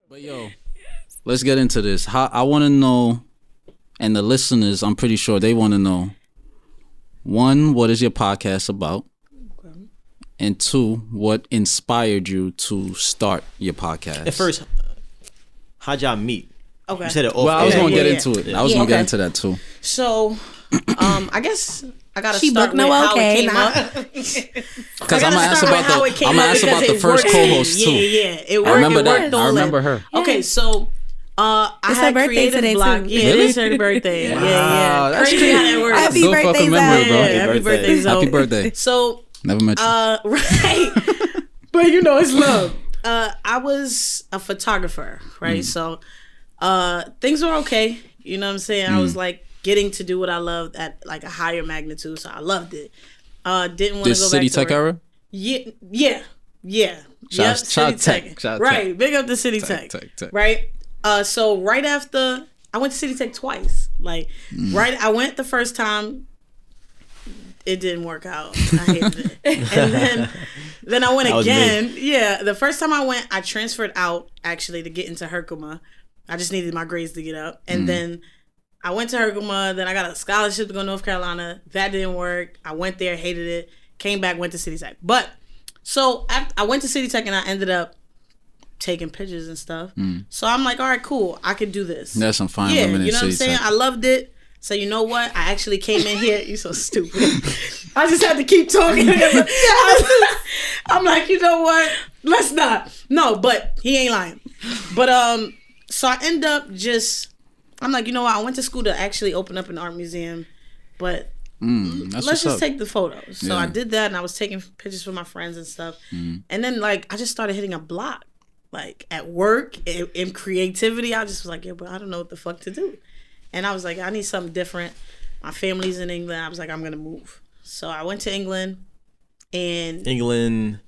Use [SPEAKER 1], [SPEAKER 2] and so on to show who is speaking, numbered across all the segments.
[SPEAKER 1] But yo, let's get into this. I want to know, and the listeners, I'm pretty sure they want to know. One, what is your podcast about? Okay. And two, what inspired you to start your podcast?
[SPEAKER 2] At first, how'd y'all meet?
[SPEAKER 3] Okay.
[SPEAKER 2] You said it.
[SPEAKER 1] Well, I was gonna get into it. I was gonna get into that too.
[SPEAKER 3] So, I guess I gotta start with
[SPEAKER 4] Noelle,
[SPEAKER 3] how it came up.
[SPEAKER 1] Because I'm gonna ask about the first co-host too.
[SPEAKER 3] Yeah. It worked.
[SPEAKER 1] I remember that. I remember her.
[SPEAKER 3] Okay, so I had
[SPEAKER 4] her birthday
[SPEAKER 3] creative
[SPEAKER 4] today
[SPEAKER 3] block.
[SPEAKER 4] too.
[SPEAKER 3] Yeah, it is her birthday. Yeah.
[SPEAKER 1] That's
[SPEAKER 3] Crazy how that works.
[SPEAKER 4] Happy
[SPEAKER 1] Good
[SPEAKER 4] birthday,
[SPEAKER 1] fucking memory, bro.
[SPEAKER 3] Yeah, happy birthday, Zoe.
[SPEAKER 1] Happy birthday.
[SPEAKER 3] So
[SPEAKER 1] never met you.
[SPEAKER 3] Right. But you know it's love. I was a photographer, right? So things were okay. You know what I'm saying? I was like getting to do what I loved at like a higher magnitude, so I loved it. Didn't want to go back
[SPEAKER 1] City
[SPEAKER 3] to
[SPEAKER 1] Tech era?
[SPEAKER 3] Yeah.
[SPEAKER 1] Shout
[SPEAKER 3] Tech. Right. Big up to City Tech. Right. So right after I went to City Tech twice. Like I went the first time. It didn't work out. I hated it. And then I went again. Yeah. The first time I went, I transferred out actually to get into Herkimer. I just needed my grades to get up. And then I went to Herkimer. Then I got a scholarship to go to North Carolina. That didn't work. I went there, hated it. Came back, went to City Tech. But so I went to City Tech and I ended up taking pictures and stuff. So I'm like, all right, cool. I could do this.
[SPEAKER 1] That's some fine
[SPEAKER 3] yeah,
[SPEAKER 1] women in
[SPEAKER 3] you know what I'm
[SPEAKER 1] City
[SPEAKER 3] saying?
[SPEAKER 1] Tech.
[SPEAKER 3] I loved it. So you know what? I actually came in here. You so stupid. I just had to keep talking. I'm like, you know what? Let's not. No, but he ain't lying. But so I end up I'm like, you know what? I went to school to actually open up an art museum, but let's just take the photos. So I did that, and I was taking pictures for my friends and stuff. And then like I just started hitting a block, like at work, in creativity. I just was like, yeah, but I don't know what the fuck to do. And I was like, I need something different. My family's in England. I was like, I'm gonna move. So I went to England, and
[SPEAKER 2] London.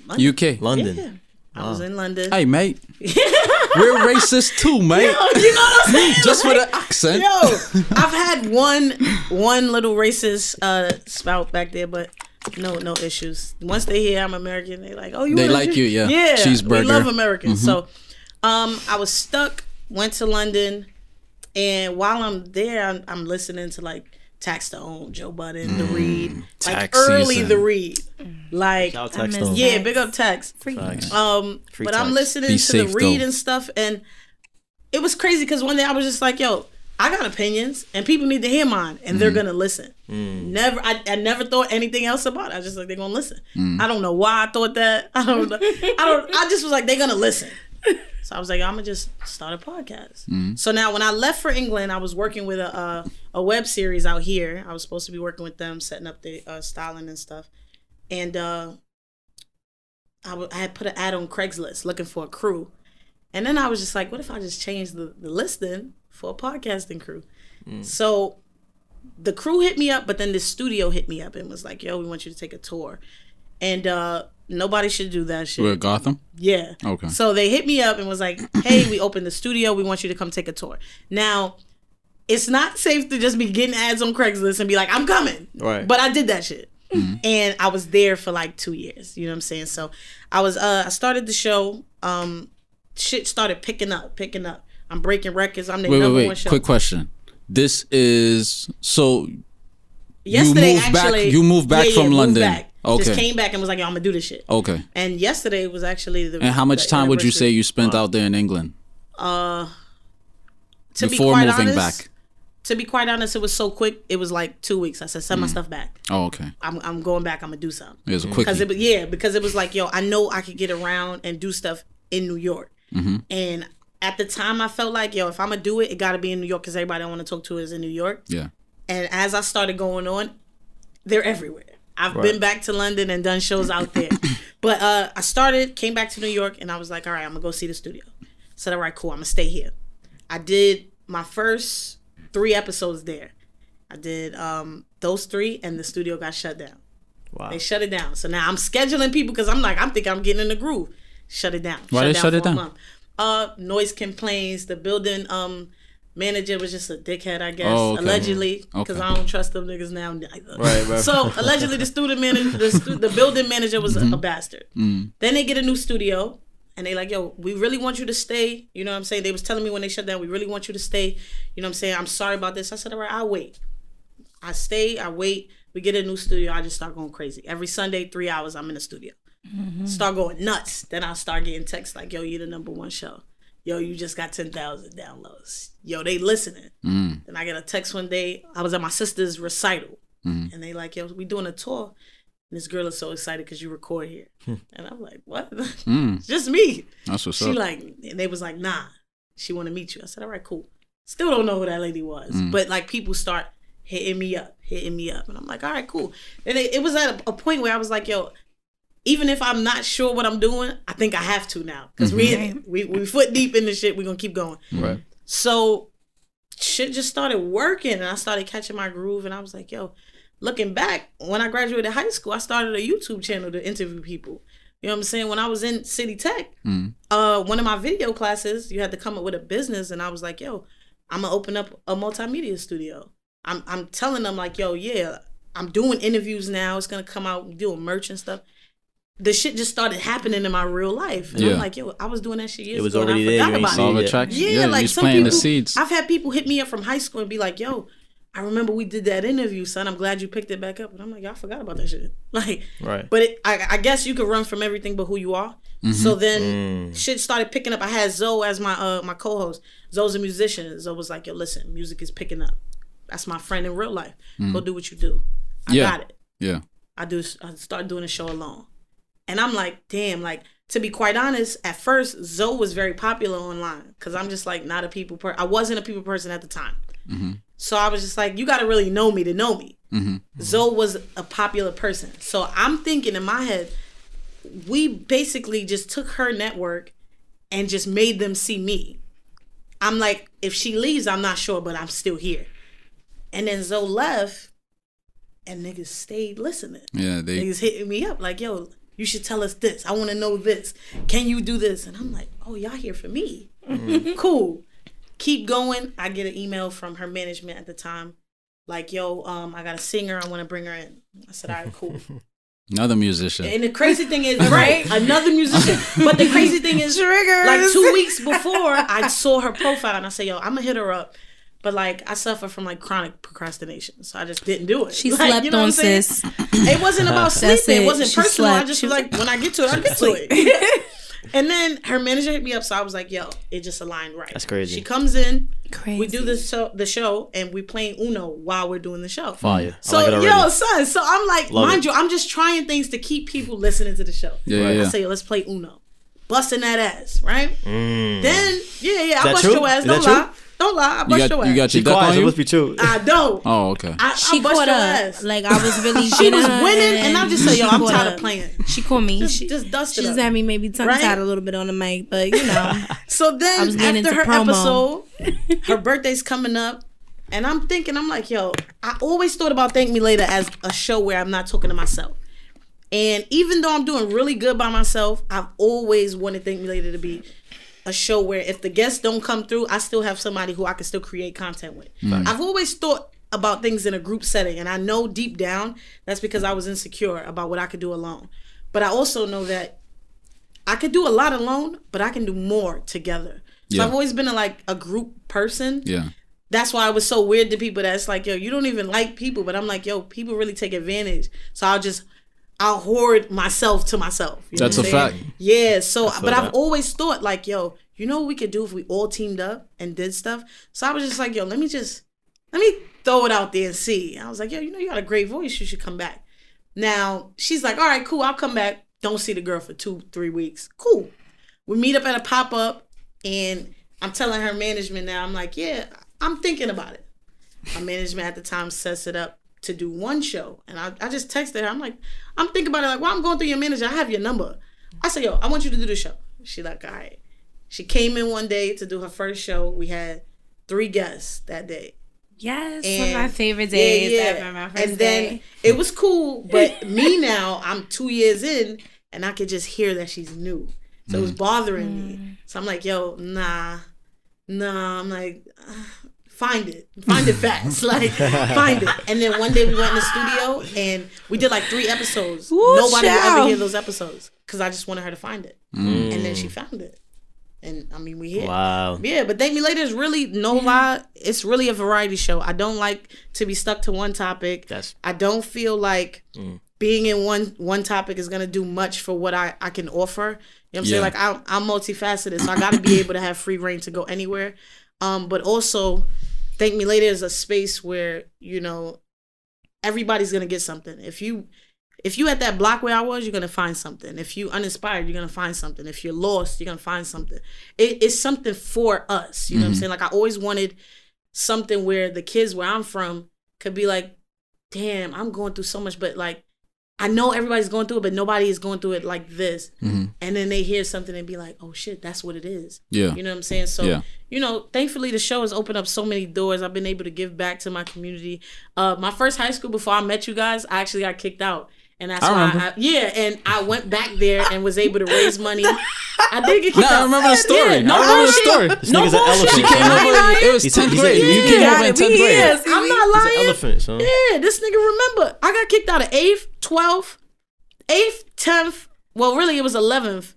[SPEAKER 1] UK.
[SPEAKER 2] London.
[SPEAKER 3] Yeah. I was in London.
[SPEAKER 1] Hey, mate. We're racist too, mate.
[SPEAKER 3] Yo, you know what I'm saying?
[SPEAKER 1] Just for the accent.
[SPEAKER 3] Yo, I've had one little racist spout back there, but no issues. Once they hear I'm American, they like, oh,
[SPEAKER 1] they like you, yeah.
[SPEAKER 3] Yeah,
[SPEAKER 1] cheeseburger.
[SPEAKER 3] We love Americans. So, I was stuck. Went to London, and while I'm there, I'm listening to like Tax to Own, Joe Budden, The Read, like early season. The Read, like yeah, big up Tax. But I'm listening to The Read and stuff, and it was crazy because one day I was just like, yo, I got opinions, and people need to hear mine, and they're gonna listen. I never thought anything else about it. I just like they're gonna listen. I don't know why I thought that. I don't know. I just was like they're gonna listen. So I was like, I'm gonna just start a podcast. So now when I left for England, I was working with a web series out here. I was supposed to be working with them, setting up the styling and stuff. And I had put an ad on Craigslist looking for a crew. And then I was just like, what if I just change the listing for a podcasting crew? So the crew hit me up, but then the studio hit me up and was like, yo, we want you to take a tour. And nobody should do that shit.
[SPEAKER 1] We're at Gotham?
[SPEAKER 3] Yeah.
[SPEAKER 1] Okay. So
[SPEAKER 3] they hit me up and was like, hey, we opened the studio. We want you to come take a tour. Now, it's not safe to just be getting ads on Craigslist and be like, I'm coming.
[SPEAKER 2] Right.
[SPEAKER 3] But I did that shit. And I was there for like 2 years. You know what I'm saying? So I started the show. Shit started picking up. I'm breaking records. I'm the number one show.
[SPEAKER 1] Quick question. This is, so
[SPEAKER 3] yesterday,
[SPEAKER 1] you moved back from London.
[SPEAKER 3] Back.
[SPEAKER 1] Okay.
[SPEAKER 3] Just came back and was like, yo, I'm gonna do this shit.
[SPEAKER 1] Okay.
[SPEAKER 3] And yesterday was actually
[SPEAKER 1] And how much time would you say you spent out there in England? Before moving back.
[SPEAKER 3] To be quite honest, it was so quick. It was like 2 weeks. I said, send my stuff back.
[SPEAKER 1] Oh, okay.
[SPEAKER 3] I'm going back. I'm gonna do something.
[SPEAKER 1] It was a quickie.
[SPEAKER 3] Because it was like, yo, I know I could get around and do stuff in New York. And at the time, I felt like, yo, if I'm gonna do it, it gotta be in New York because everybody I want to talk to is in New York. Yeah. And as I started going on, they're everywhere. I've been back to London and done shows out there. But I came back to New York, and I was like, all right, I'm going to go see the studio. Said, all right, cool, I'm going to stay here. I did my first 3 episodes there. I did those 3, and the studio got shut down. Wow. They shut it down. So now I'm scheduling people because I'm thinking I'm getting in the groove. Shut it down.
[SPEAKER 1] Why they shut it down?
[SPEAKER 3] Noise complaints. The building manager was just a dickhead, I guess. Oh, okay. Allegedly, because I don't trust them niggas now neither. Right. So allegedly, the building manager was a bastard. Then they get a new studio, And they like, yo, we really want you to stay. You know what I'm saying? They was telling me when they shut down, we really want you to stay. You know what I'm saying? I'm sorry about this. I said, all right, I'll wait. I stay, I wait. We get a new studio. I just start going crazy. Every Sunday, 3 hours, I'm in the studio. Start going nuts. Then I'll start getting texts like, yo, you're the #1 show. Yo, you just got 10,000 downloads. Yo, they listening. Then I get a text one day. I was at my sister's recital. And they like, yo, we doing a tour. And this girl is so excited because you record here. And I'm like, what? It's just me.
[SPEAKER 1] That's what's
[SPEAKER 3] she
[SPEAKER 1] up.
[SPEAKER 3] like, and they was like, nah, she want to meet you. I said, all right, cool. Still don't know who that lady was. But like people start hitting me up. And I'm like, all right, cool. And it was at a point where I was like, yo, even if I'm not sure what I'm doing, I think I have to now. Because we foot deep in this shit. We're going to keep going.
[SPEAKER 1] Right.
[SPEAKER 3] So shit just started working and I started catching my groove. And I was like, yo, looking back, when I graduated high school, I started a YouTube channel to interview people. You know what I'm saying? When I was in City Tech, one of my video classes, you had to come up with a business. And I was like, yo, I'm going to open up a multimedia studio. I'm telling them like, yo, yeah, I'm doing interviews now. It's going to come out, doing merch and stuff. The shit just started happening in my real life. And I'm like, yo, I was doing that shit years ago. It was already there. I forgot about it. Yeah, like some people, the seeds. I've had people hit me up from high school and be like, yo, I remember we did that interview, son. I'm glad you picked it back up. And I'm like, y'all forgot about that shit. Like, right. But I guess you could run from everything but who you are. So then shit started picking up. I had Zoe as my co-host. Zoe's a musician. Zoe was like, yo, listen, music is picking up. That's my friend in real life. Go do what you do. I got it.
[SPEAKER 1] Yeah.
[SPEAKER 3] I started doing a show alone. And I'm like, damn, like, to be quite honest, at first, Zoe was very popular online. Because I'm just like not a people person. I wasn't a people person at the time. So I was just like, you got to really know me to know me. Zoe was a popular person. So I'm thinking in my head, we basically just took her network and just made them see me. I'm like, if she leaves, I'm not sure, but I'm still here. And then Zoe left and niggas stayed listening. Yeah, niggas hitting me up like, yo, you should tell us this. I want to know this. Can you do this? And I'm like, oh, y'all here for me. Cool. Keep going. I get an email from her management at the time. Like, yo, I got a singer. I want to bring her in. I said, all right, cool.
[SPEAKER 1] Another musician.
[SPEAKER 3] And the crazy thing is, right? Another musician. But the crazy thing is, like 2 weeks before, I saw her profile and I said, yo, I'm going to hit her up. But like I suffer from like chronic procrastination, so I just didn't do it.
[SPEAKER 4] She slept you know on sis.
[SPEAKER 3] It wasn't about sleeping. It wasn't personal. I just was like, when I get to it, I get to it. And then her manager hit me up, so I was like, yo, it just aligned right. That's crazy. She comes in, we do the show, and we playing Uno while we're doing the show. Fire. So like yo, son. So I'm like, mind you, I'm just trying things to keep people listening to the show. Yeah. I say, yo, let's play Uno, busting that ass, right? Then I bust your ass. Don't lie. Don't lie, I bust your ass.
[SPEAKER 1] You got your duck on you?
[SPEAKER 2] It must be true.
[SPEAKER 3] I don't.
[SPEAKER 1] Oh, okay.
[SPEAKER 4] She
[SPEAKER 3] bust
[SPEAKER 4] caught
[SPEAKER 3] your
[SPEAKER 4] up.
[SPEAKER 3] ass.
[SPEAKER 4] Like, I was really
[SPEAKER 3] she was winning, and I just said, yo, I'm tired of playing.
[SPEAKER 4] She called me.
[SPEAKER 3] Just dusted
[SPEAKER 4] She just had me maybe tongue-tied a little bit on the mic, but, you know.
[SPEAKER 3] So then, after her episode, her birthday's coming up, and I'm thinking, I'm like, yo, I always thought about Thank Me Later as a show where I'm not talking to myself. And even though I'm doing really good by myself, I've always wanted Thank Me Later to be a show where if the guests don't come through, I still have somebody who I can still create content with. I've always thought about things in a group setting, and I know deep down that's because I was insecure about what I could do alone. But I also know that I could do a lot alone, but I can do more together. So I've always been a group person. Yeah. That's why it was so weird to people that's like, yo, you don't even like people. But I'm like, yo, people really take advantage. So I'll hoard myself to myself.
[SPEAKER 1] That's a fact.
[SPEAKER 3] Yeah. So, but I've always thought like, yo, you know what we could do if we all teamed up and did stuff? So I was just like, yo, let me throw it out there and see. I was like, yo, you know, you got a great voice. You should come back. Now, she's like, all right, cool. I'll come back. Don't see the girl for 2-3 weeks. Cool. We meet up at a pop-up and I'm telling her management now, I'm like, yeah, I'm thinking about it. Our management at the time sets it up to do one show. And I just texted her. I'm like, I'm thinking about it. Like, while I'm going through your manager, I have your number. I said, yo, I want you to do the show. She like, all right. She came in one day to do her first show. We had 3 guests that day.
[SPEAKER 4] Yes, one of my favorite days ever. My first
[SPEAKER 3] and then
[SPEAKER 4] day.
[SPEAKER 3] It was cool, but me now, I'm 2 years in, and I could just hear that she's new. So it was bothering me. So I'm like, yo, nah. I'm like, find it fast, like find it. And then one day we went in the studio and we did like 3 episodes. Nobody will ever hear those episodes because I just wanted her to find it, and then she found it. And I mean, we here.
[SPEAKER 2] Wow.
[SPEAKER 3] Yeah, but Thank Me Later is really, no lie, it's really a variety show. I don't like to be stuck to one topic. I don't feel like being in one topic is gonna do much for what I can offer. You know what I'm saying? Like I'm multifaceted, so I gotta be able to have free reign to go anywhere. But also, Thank Me Later is a space where, you know, everybody's gonna get something. If you at that block where I was, you're gonna find something. If you uninspired, you're gonna find something. If you're lost, you're gonna find something. It's something for us. You know what I'm saying? Like I always wanted something where the kids where I'm from could be like, damn, I'm going through so much, but like I know everybody's going through it, but nobody is going through it like this. And then they hear something and be like, oh shit, that's what it is. Yeah. You know what I'm saying? So, you know, thankfully the show has opened up so many doors. I've been able to give back to my community. My first high school before I met you guys, I actually got kicked out. And that's why and I went back there and was able to raise money. I did get kicked out.
[SPEAKER 1] I remember the story.
[SPEAKER 3] Yeah,
[SPEAKER 1] I remember the story.
[SPEAKER 2] This nigga's an elephant.
[SPEAKER 1] She came over, it was 10th grade. You came over in 10th grade.
[SPEAKER 3] I'm not lying.
[SPEAKER 2] He's an elephant, son.
[SPEAKER 3] Yeah, this nigga remember. I got kicked out of 8th, 12th, 8th, 10th. Well, really, it was 11th.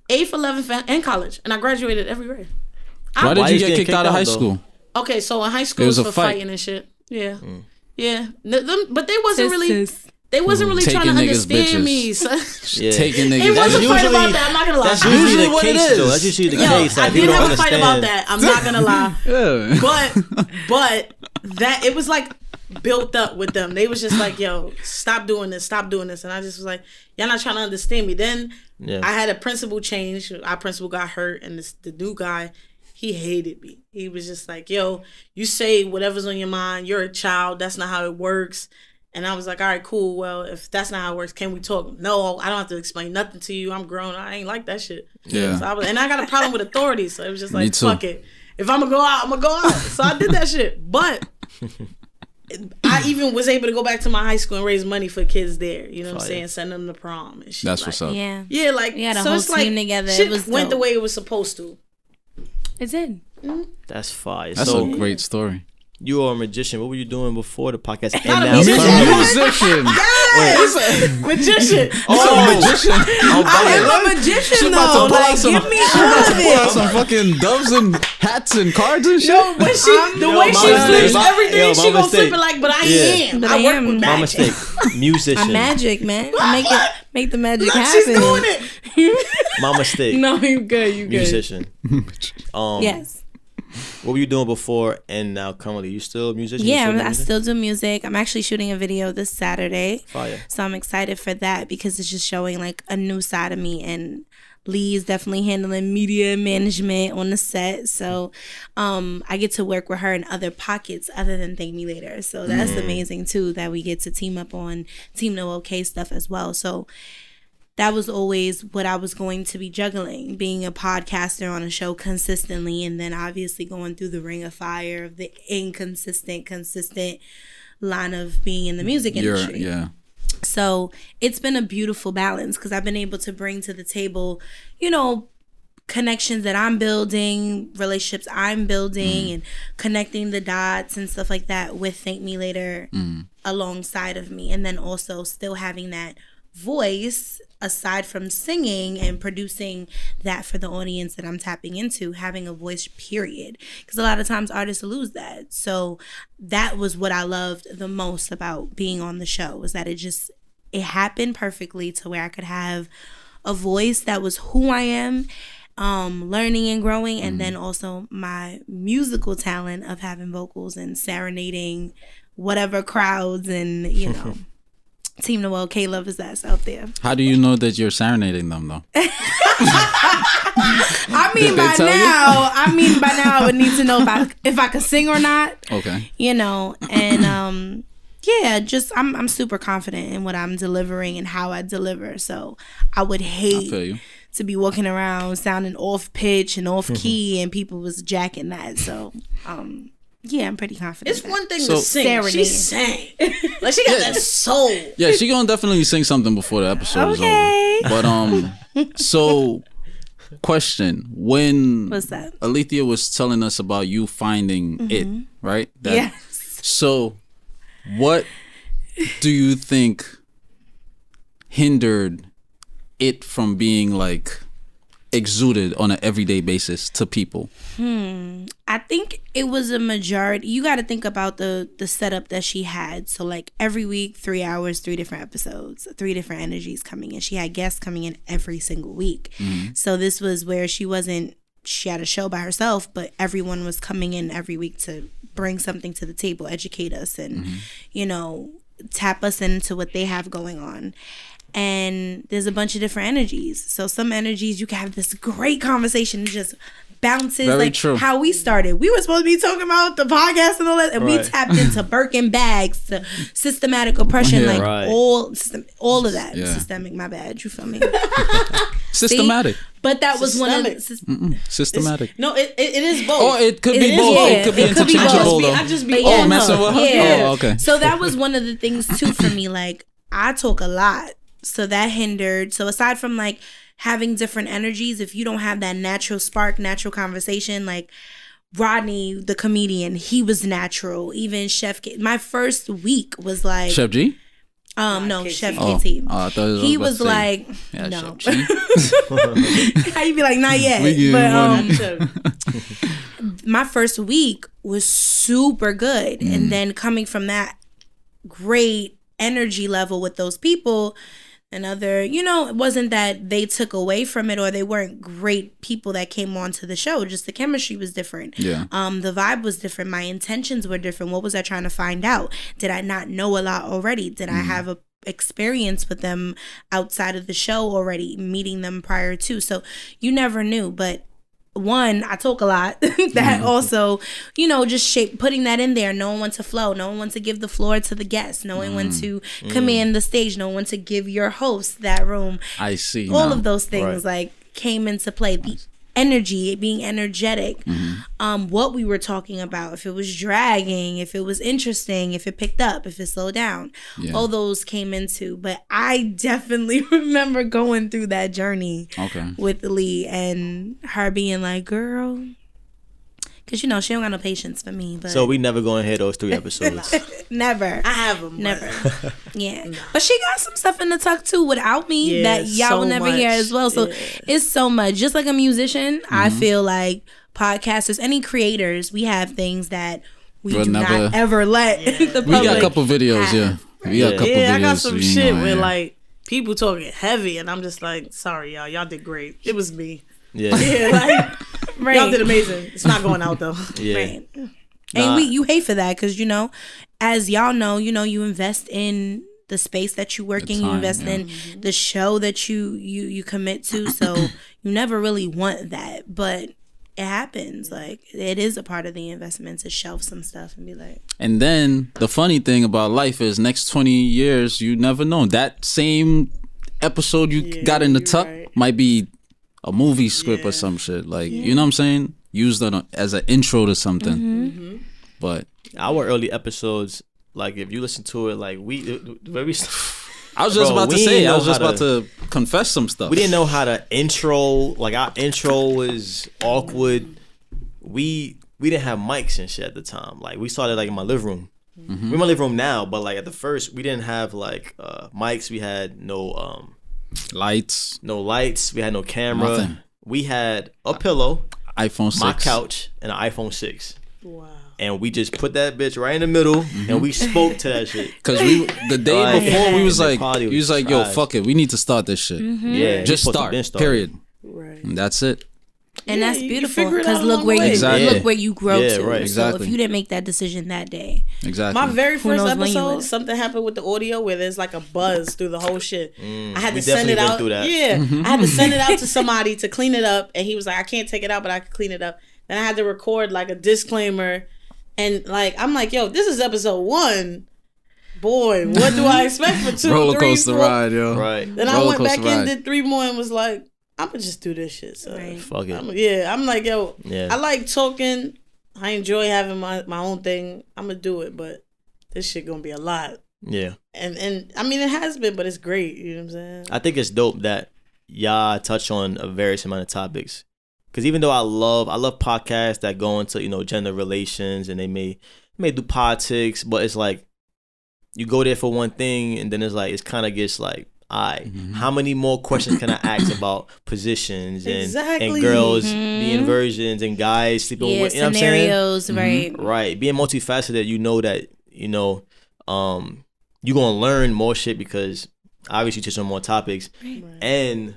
[SPEAKER 3] 8th, 11th, and college. And I graduated every grade.
[SPEAKER 1] Why did you get kicked out of high school?
[SPEAKER 3] Okay, so in high school, it was for fighting and shit. Yeah. Yeah. But they wasn't really... They wasn't really trying to understand me. So.
[SPEAKER 1] Taking niggas.
[SPEAKER 3] It wasn't a fight about that. I'm not gonna lie.
[SPEAKER 2] That's usually what it is. That's usually the case.
[SPEAKER 3] I did have a fight about that. I'm not gonna lie. But that it was like built up with them. They was just like, yo, stop doing this. And I just was like, y'all not trying to understand me. Then I had a principal change. Our principal got hurt, and the new guy, he hated me. He was just like, yo, you say whatever's on your mind. You're a child. That's not how it works. And I was like, all right, cool. Well, if that's not how it works, can we talk? No, I don't have to explain nothing to you. I'm grown. I ain't like that shit. Yeah. So I got a problem with authority. So it was just like, fuck it. If I'm going to go out, I'm going to go out. So I did that shit. But I even was able to go back to my high school and raise money for kids there. You know what I'm saying? Send them to prom and shit.
[SPEAKER 1] That's like, what's up.
[SPEAKER 4] Yeah.
[SPEAKER 3] Yeah, like,
[SPEAKER 4] we had a
[SPEAKER 3] so
[SPEAKER 4] whole
[SPEAKER 3] it's like,
[SPEAKER 4] team together.
[SPEAKER 3] Shit
[SPEAKER 4] it was
[SPEAKER 3] went
[SPEAKER 4] dope.
[SPEAKER 3] the way it was supposed to.
[SPEAKER 4] It did.
[SPEAKER 2] That's fire.
[SPEAKER 1] That's a great story.
[SPEAKER 2] You are a magician. What were you doing before the podcast? And
[SPEAKER 3] Not a
[SPEAKER 2] now
[SPEAKER 1] musician.
[SPEAKER 3] Yes! Magician.
[SPEAKER 1] Oh, magician.
[SPEAKER 4] I am a magician though. Like, give me all of it.
[SPEAKER 1] Some fucking doves and hats and cards and shit.
[SPEAKER 3] Yo, but the way she flips everything, she gonna flip it like, but I am.
[SPEAKER 4] But
[SPEAKER 3] I work
[SPEAKER 4] am.
[SPEAKER 3] with
[SPEAKER 2] My
[SPEAKER 3] magic.
[SPEAKER 2] mistake. Musician.
[SPEAKER 4] I'm magic, man. Make the magic
[SPEAKER 3] Look,
[SPEAKER 4] happen.
[SPEAKER 3] she's doing it.
[SPEAKER 2] My mistake.
[SPEAKER 4] No, you good. You good.
[SPEAKER 2] Musician.
[SPEAKER 4] Yes.
[SPEAKER 2] What were you doing before and now currently? You still a musician?
[SPEAKER 4] Yeah, I still do music. I'm actually shooting a video this Saturday.
[SPEAKER 2] Fire.
[SPEAKER 4] So I'm excited for that because it's just showing like a new side of me, and Lee's definitely handling media management on the set. So I get to work with her in other pockets other than Thank Me Later. So that's amazing too, that we get to team up on Team Noelle stuff as well. So that was always what I was going to be juggling, being a podcaster on a show consistently, and then obviously going through the ring of fire of the consistent line of being in the music industry. So it's been a beautiful balance because I've been able to bring to the table, you know, connections that I'm building, relationships I'm building, and connecting the dots and stuff like that with Thank Me Later alongside of me. And then also still having that voice aside from singing and producing that for the audience that I'm tapping into, having a voice, period. Because a lot of times artists lose that. So that was what I loved the most about being on the show, was that it happened perfectly to where I could have a voice that was who I am, learning and growing, and then also my musical talent of having vocals and serenading whatever crowds and, you know. Team Noelle K-Love is that's out there. How
[SPEAKER 1] do you know that you're serenading them though?
[SPEAKER 4] I mean by now I would need to know if I could sing or not.
[SPEAKER 1] Okay.
[SPEAKER 4] You know, and yeah, just I'm super confident in what I'm delivering and how I deliver. So I would hate to be walking around sounding off pitch and off key and people was jacking that. So yeah, I'm pretty confident.
[SPEAKER 3] It's one thing to sing. She sang. Like, she got that soul.
[SPEAKER 1] Yeah, she gonna definitely sing something before the episode is over. But so Question: When
[SPEAKER 4] What's that?
[SPEAKER 1] Alethia was telling us about you finding it, right?
[SPEAKER 4] Yes.
[SPEAKER 1] So, what do you think hindered it from being like exuded on an everyday basis to people?
[SPEAKER 4] I think it was a majority. You got to think about the setup that she had. So like every week, 3 hours, 3 different episodes, 3 different energies coming in. She had guests coming in every single week. So this was where she had a show by herself, but everyone was coming in every week to bring something to the table, educate us, and tap us into what they have going on. And there's a bunch of different energies. So some energies you can have this great conversation, just bounces.
[SPEAKER 1] Very
[SPEAKER 4] like
[SPEAKER 1] true.
[SPEAKER 4] how we started. We were supposed to be talking about the podcast and all that, and we tapped into Birkin bags, to systematic oppression, all of that.
[SPEAKER 1] Yeah.
[SPEAKER 4] Systemic, my bad. You feel me?
[SPEAKER 1] Systematic.
[SPEAKER 4] See? But that was one of
[SPEAKER 1] Systematic.
[SPEAKER 3] No, it is both.
[SPEAKER 1] Oh, it could be both.
[SPEAKER 4] Yeah.
[SPEAKER 1] It could be interchangeable though.
[SPEAKER 3] I just be
[SPEAKER 4] yeah,
[SPEAKER 1] messing with her?
[SPEAKER 4] Yeah.
[SPEAKER 1] Oh, okay.
[SPEAKER 4] So that was one of the things too for me. Like I talk a lot, so that hindered. So aside from like having different energies, if you don't have that natural spark, natural conversation, like Rodney, the comedian, he was natural. Even Chef K. My first week was like
[SPEAKER 1] Chef G?
[SPEAKER 4] No, Chef
[SPEAKER 1] Oh,
[SPEAKER 4] KT.
[SPEAKER 1] I thought
[SPEAKER 4] He was like,
[SPEAKER 1] yeah,
[SPEAKER 4] no.
[SPEAKER 1] Chef G.
[SPEAKER 4] How you be like, not yet.
[SPEAKER 1] We give
[SPEAKER 4] But my first week was super good. And then coming from that great energy level with those people, another, it wasn't that they took away from it or they weren't great people that came onto the show. Just the chemistry was different.
[SPEAKER 1] Yeah.
[SPEAKER 4] The vibe was different. My intentions were different. What was I trying to find out? Did I not know a lot already? Did I have a experience with them outside of the show already, meeting them prior to? So you never knew. But one, I talk a lot. That also, just putting that in there, knowing when to flow, knowing when to give the floor to the guests, knowing when to command the stage, knowing when to give your host that room.
[SPEAKER 1] I see.
[SPEAKER 4] All
[SPEAKER 1] now.
[SPEAKER 4] of those things came into play. The energy, being energetic, what we were talking about, if it was dragging, if it was interesting, if it picked up, if it slowed down, all those came into. But I definitely remember going through that journey with Lee and her being like, girl, because she don't got no patience for me. But
[SPEAKER 2] so we never gonna hear those 3 episodes.
[SPEAKER 4] Never.
[SPEAKER 3] I have them.
[SPEAKER 4] Never. Yeah. But she got some stuff in the tuck too without me that y'all will never hear as well. So it's so much. Just like a musician, I feel like podcasters, any creators, we have things that we do not ever let the public.
[SPEAKER 1] We got a couple videos, We got a couple videos.
[SPEAKER 3] I got some shit where like people talking heavy and I'm just like, sorry y'all. Y'all did great. It was me.
[SPEAKER 2] Yeah.
[SPEAKER 3] Like y'all did amazing. It's not going out though.
[SPEAKER 2] Yeah.
[SPEAKER 4] Right. And you hate for that because as y'all know, you invest in the space that you work in, you invest in the show that you commit to, so you never really want that, but it happens. Like it is a part of the investment to shelf some stuff and be like.
[SPEAKER 1] And then the funny thing about life is next 20 years you never know, that same episode you got in the tuck might be a movie script or some shit, like you know what I'm saying, used as an intro to something. But
[SPEAKER 2] our early episodes, like if you listen to it, like
[SPEAKER 1] I was just about to say, I was just about to confess some stuff.
[SPEAKER 2] We didn't know how to intro. Like our intro was awkward. We didn't have mics and shit at the time. Like we started like in my living room. We're in my living room now, but like at the first we didn't have like mics. We had no
[SPEAKER 1] lights.
[SPEAKER 2] We had no camera.
[SPEAKER 1] Nothing.
[SPEAKER 2] We had a pillow,
[SPEAKER 1] iPhone 6,
[SPEAKER 2] my couch, and an iPhone 6.
[SPEAKER 3] Wow.
[SPEAKER 2] And we just put that bitch right in the middle, and we spoke to that shit.
[SPEAKER 1] Cause the day before we was like, yo, fuck it, we need to start this shit.
[SPEAKER 2] Yeah,
[SPEAKER 1] just start. Period.
[SPEAKER 3] Right.
[SPEAKER 1] And that's it.
[SPEAKER 4] And that's beautiful because look where you grow to.
[SPEAKER 2] Right.
[SPEAKER 1] Exactly.
[SPEAKER 4] So if you didn't make that decision that day,
[SPEAKER 1] exactly.
[SPEAKER 3] My very first episode, something happened with the audio where there's like a buzz through the whole shit. I had to send it out. Yeah, I had to send it out to somebody to clean it up, and he was like, "I can't take it out, but I can clean it up." Then I had to record like a disclaimer, and like I'm like, "Yo, this is episode 1." Boy, what do I expect for 2,
[SPEAKER 1] roller
[SPEAKER 3] 3,
[SPEAKER 1] coaster
[SPEAKER 3] 4?
[SPEAKER 1] ride, yo.
[SPEAKER 2] Right.
[SPEAKER 3] Then I went back and did 3 more and was like, I'm gonna just do this shit. So
[SPEAKER 2] fuck it.
[SPEAKER 3] I'm like, yo, I like talking. I enjoy having my own thing. I'm gonna do it, but this shit gonna be a lot.
[SPEAKER 2] Yeah.
[SPEAKER 3] And I mean, it has been, but it's great. You know what I'm saying?
[SPEAKER 2] I think it's dope that y'all touch on a various amount of topics. Because even though I love podcasts that go into, gender relations, and they may do politics, but it's like you go there for one thing, and then it's kind of gets like, all right, how many more questions can I ask about positions and girls being virgins and guys sleeping with,
[SPEAKER 4] scenarios, right?
[SPEAKER 2] Right. Being multifaceted, that, you're going to learn more shit because obviously you touch on more topics. Right. And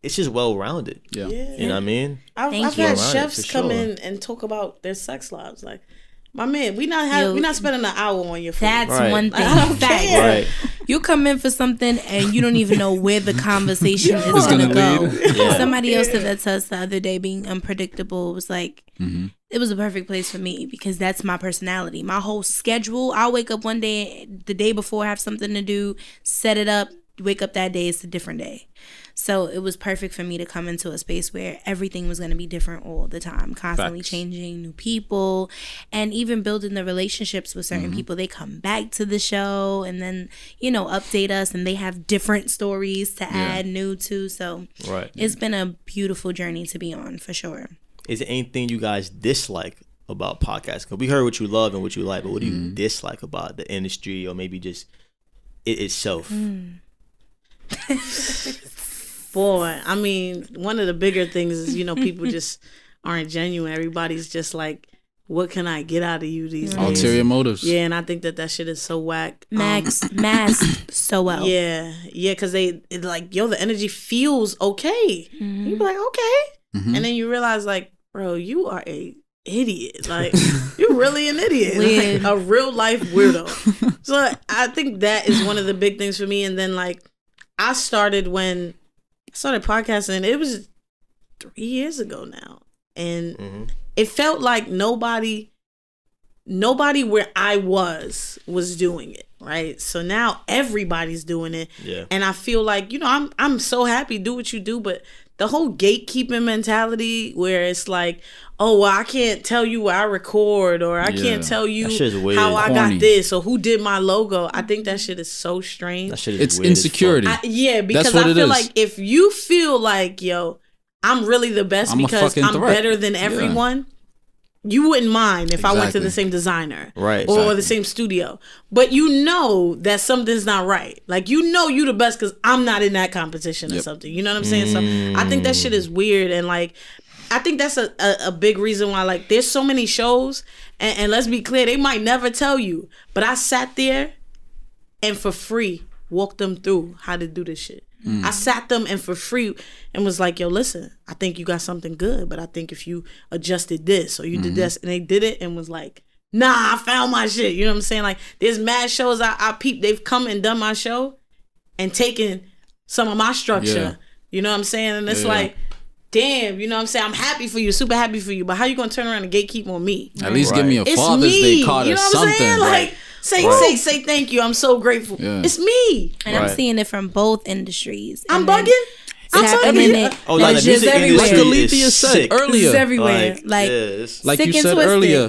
[SPEAKER 2] it's just well-rounded.
[SPEAKER 3] Yeah.
[SPEAKER 2] You know what I mean?
[SPEAKER 3] I've had chefs come in and talk about their sex lives. Like, my man, we not spending an hour on your food.
[SPEAKER 4] That's one thing. Right. You come in for something and you don't even know where the conversation is going to go. Yeah. Somebody else said that to us the other day, being unpredictable. Was like, it was a perfect place for me because that's my personality. My whole schedule, I'll wake up one day, the day before, have something to do, set it up, wake up that day, it's a different day. So it was perfect for me to come into a space where everything was going to be different all the time, constantly changing, new people, and even building the relationships with certain people. They come back to the show and then, update us, and they have different stories to add new to. So it's been a beautiful journey to be on, for sure.
[SPEAKER 2] Is there anything you guys dislike about podcasts? Because we heard what you love and what you like, but what do you dislike about the industry, or maybe just it itself?
[SPEAKER 3] Boy, I mean, one of the bigger things is, people just aren't genuine. Everybody's just like, what can I get out of you these days?
[SPEAKER 1] Ulterior motives.
[SPEAKER 3] Yeah, and I think that shit is so whack.
[SPEAKER 4] Masked so well.
[SPEAKER 3] Yeah, because the energy feels okay. You be like, okay. And then you realize, like, bro, you are a idiot. Like, you're really an idiot. Like, a real life weirdo. So I think that is one of the big things for me. And then, like, I started podcasting, it was 3 years ago now. And it felt like nobody where I was doing it, right? So now everybody's doing it. Yeah. And I feel like, I'm so happy, do what you do, but the whole gatekeeping mentality where it's like, oh, well, I can't tell you where I record, or I can't tell you how I got this, or who did my logo. I think that shit is so strange.
[SPEAKER 2] That shit is
[SPEAKER 1] it's
[SPEAKER 2] weird
[SPEAKER 1] insecurity.
[SPEAKER 3] Because I feel like if you feel like, yo, I'm really the best because I'm better than everyone, you wouldn't mind if I went to the same designer or the same studio. But you know that something's not right. Like, you the best because I'm not in that competition or something. You know what I'm saying? So I think that shit is weird. And, like, I think that's a big reason why, like, there's so many shows. And let's be clear, they might never tell you. But I sat there and for free walked them through how to do this shit. I sat them and for free and was like, yo, listen, I think you got something good, but I think if you adjusted this or you did this, and they did it and was like, nah, I found my shit. You know what I'm saying? Like, there's mad shows I peeped. They've come and done my show and taken some of my structure. Yeah. You know what I'm saying? And it's like, damn, you know what I'm saying? I'm happy for you, super happy for you, but how you gonna turn around and gatekeep on me?
[SPEAKER 1] At least give me a Father's Day card or something. You know what I'm saying?
[SPEAKER 3] Like, say thank you. I'm so grateful. Yeah. It's me.
[SPEAKER 4] And I'm seeing it from both industries.
[SPEAKER 3] I'm bugging.
[SPEAKER 4] I'm
[SPEAKER 3] happening
[SPEAKER 4] it. Like
[SPEAKER 2] the music industry,
[SPEAKER 1] like Alethia said earlier.
[SPEAKER 4] It's everywhere. Like
[SPEAKER 1] you said earlier,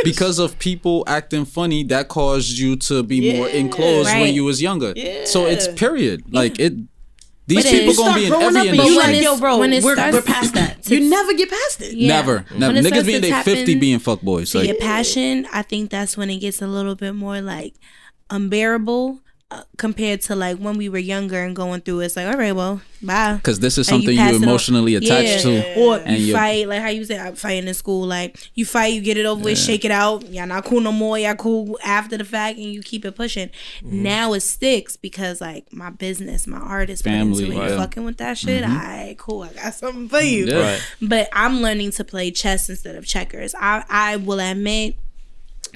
[SPEAKER 1] because of people acting funny, that caused you to be more enclosed when you was younger. Yeah. So it's period. Like it. These people gonna be in every industry.
[SPEAKER 3] Like, yo, bro, we're past that. You never get past it.
[SPEAKER 1] Yeah. Never. Niggas being they 50 being fuckboys.
[SPEAKER 4] So your passion, I think that's when it gets a little bit more like unbearable. Compared to like when we were younger and going through it's like, all right, well, bye, because
[SPEAKER 1] this is something you emotionally attached to,
[SPEAKER 4] or you fight, like how you say I'm fighting in school, like you fight, you get it over with, shake it out, y'all not cool no more, y'all cool after the fact, and you keep it pushing. Now it sticks because like my business, my artist, family, you fucking with that shit. Alright, cool, I got something for you. But I'm learning to play chess instead of checkers. I will admit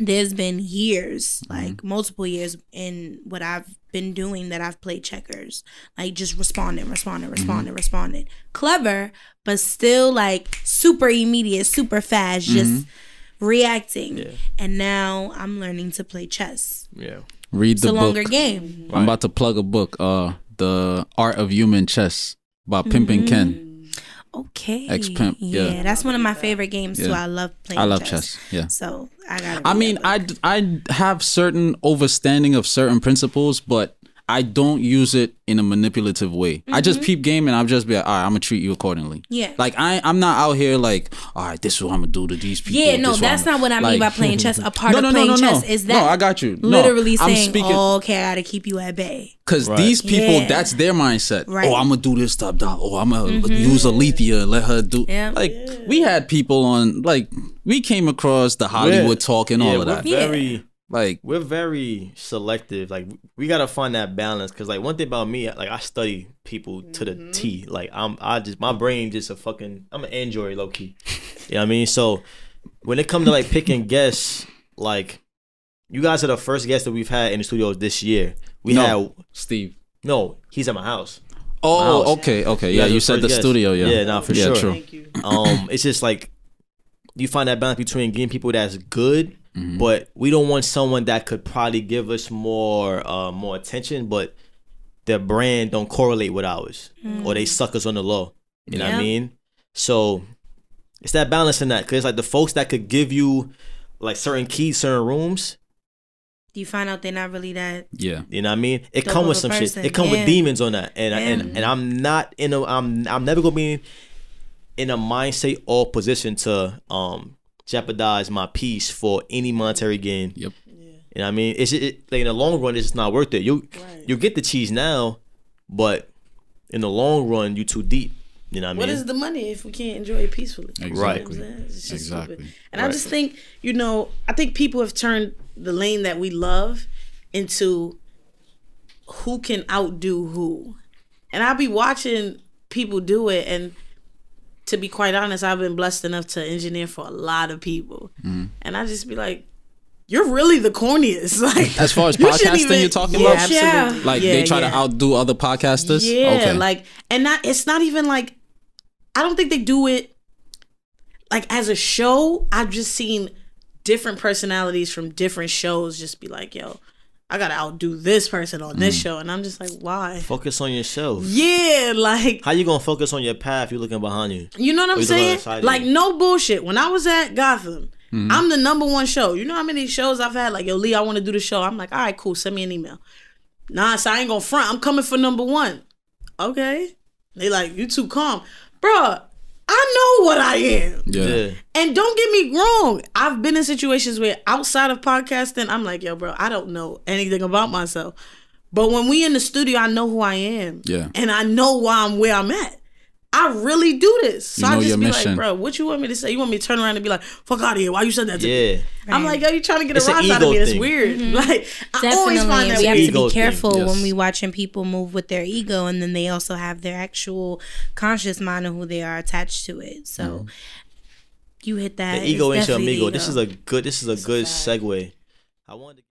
[SPEAKER 4] there's been years, like multiple years in what I've been doing that I've played checkers. Like just responding. Clever, but still like super immediate, super fast, just reacting. Yeah. And now I'm learning to play chess.
[SPEAKER 2] Yeah.
[SPEAKER 1] Read the book.
[SPEAKER 4] It's a longer game.
[SPEAKER 1] I'm about to plug a book, The Art of Human Chess by Pimp and Ken.
[SPEAKER 4] Okay.
[SPEAKER 1] Ex-Pimp. Yeah,
[SPEAKER 4] that's one of my favorite games too. I love playing.
[SPEAKER 1] I love chess. Yeah.
[SPEAKER 4] So I got.
[SPEAKER 1] I mean, I have certain overstanding of certain principles, but I don't use it in a manipulative way. I just peep game and I'll just be like, all right, I'm gonna treat you accordingly.
[SPEAKER 4] Yeah.
[SPEAKER 1] Like I'm not out here like, all right, this is what I'm gonna do to these people.
[SPEAKER 4] Yeah, no, that's not what I mean by playing chess. A part of playing chess is that.
[SPEAKER 1] No, I got you.
[SPEAKER 4] Literally saying, oh, okay, I gotta keep you at bay.
[SPEAKER 1] Because these people, that's their mindset.
[SPEAKER 4] Right.
[SPEAKER 1] Oh, I'm gonna do this stuff. Oh, I'm gonna use Alethia and let her do.
[SPEAKER 4] Yeah.
[SPEAKER 1] Like we had people on. Like we came across the Hollywood talk and all of that.
[SPEAKER 2] We're very selective. Like we gotta find that balance. Cause like one thing about me, like I study people to the T. Like my brain just I'm an android low key. You know what I mean? So when it comes to like picking guests, like you guys are the first guests that we've had in the studios this year. We had
[SPEAKER 1] Steve.
[SPEAKER 2] No, he's at my house.
[SPEAKER 1] Oh, okay. Yeah, you said the studio. Yeah,
[SPEAKER 2] nah, for sure.
[SPEAKER 1] True.
[SPEAKER 3] Thank you.
[SPEAKER 2] It's just like you find that balance between getting people that's good, but we don't want someone that could probably give us more attention, but their brand don't correlate with ours, or they suck us on the low. You know what I mean? So it's that balance in that, because like the folks that could give you like certain keys, certain rooms.
[SPEAKER 4] You find out they're not really that.
[SPEAKER 1] Yeah,
[SPEAKER 2] you know what I mean. It come with some shit. It come with demons on that, and I'm not in a. I'm never gonna be in a mindset or position to jeopardize my peace for any monetary gain.
[SPEAKER 1] Yep.
[SPEAKER 2] Yeah. You know what I mean? Like in the long run, it's just not worth it. You get the cheese now, but in the long run, you too deep. You know what I mean?
[SPEAKER 3] What is the money if we can't enjoy it peacefully?
[SPEAKER 1] Exactly.
[SPEAKER 3] You know what it's just stupid. And I just think, I think people have turned the lane that we love into who can outdo who. And I'll be watching people do it, and to be quite honest, I've been blessed enough to engineer for a lot of people. And I just be like, you're really the corniest. Like,
[SPEAKER 1] as far as podcasting, you're talking about?
[SPEAKER 3] Absolutely.
[SPEAKER 1] Like they try to outdo other podcasters?
[SPEAKER 3] Yeah, okay. Like, and it's not even like, I don't think they do it like as a show. I've just seen different personalities from different shows just be like, yo, I gotta outdo this person on this show. And I'm just like, why?
[SPEAKER 2] Focus on yourself.
[SPEAKER 3] Yeah, like,
[SPEAKER 2] how you gonna focus on your path? You're looking behind you.
[SPEAKER 3] You know what I'm saying? Like, no bullshit. When I was at Gotham, I'm the #1 show. You know how many shows I've had? Like, yo, Lee, I want to do the show. I'm like, all right, cool. Send me an email. Nah, so I ain't gonna front. I'm coming for #1. Okay. They like, you too calm. Bruh, I know what I am.
[SPEAKER 1] Yeah.
[SPEAKER 3] And don't get me wrong. I've been in situations where outside of podcasting, I'm like, yo, bro, I don't know anything about myself. But when we in the studio, I know who I am. Yeah. And I know why I'm where I'm at. I really do this. So I just be like, bro, what you want me to say? You want me to turn around and be like, fuck out of here. Why you said that to me?
[SPEAKER 4] Right.
[SPEAKER 3] I'm like, yo, you trying to get a rise out of me. It's weird. Like, I always find that
[SPEAKER 4] we
[SPEAKER 3] weird.
[SPEAKER 4] have to be careful when we watching people move with their ego, and then they also have their actual conscious mind of who they are attached to it. So you hit that.
[SPEAKER 2] The ego ain't your amigo. This is a good segue. I wanted to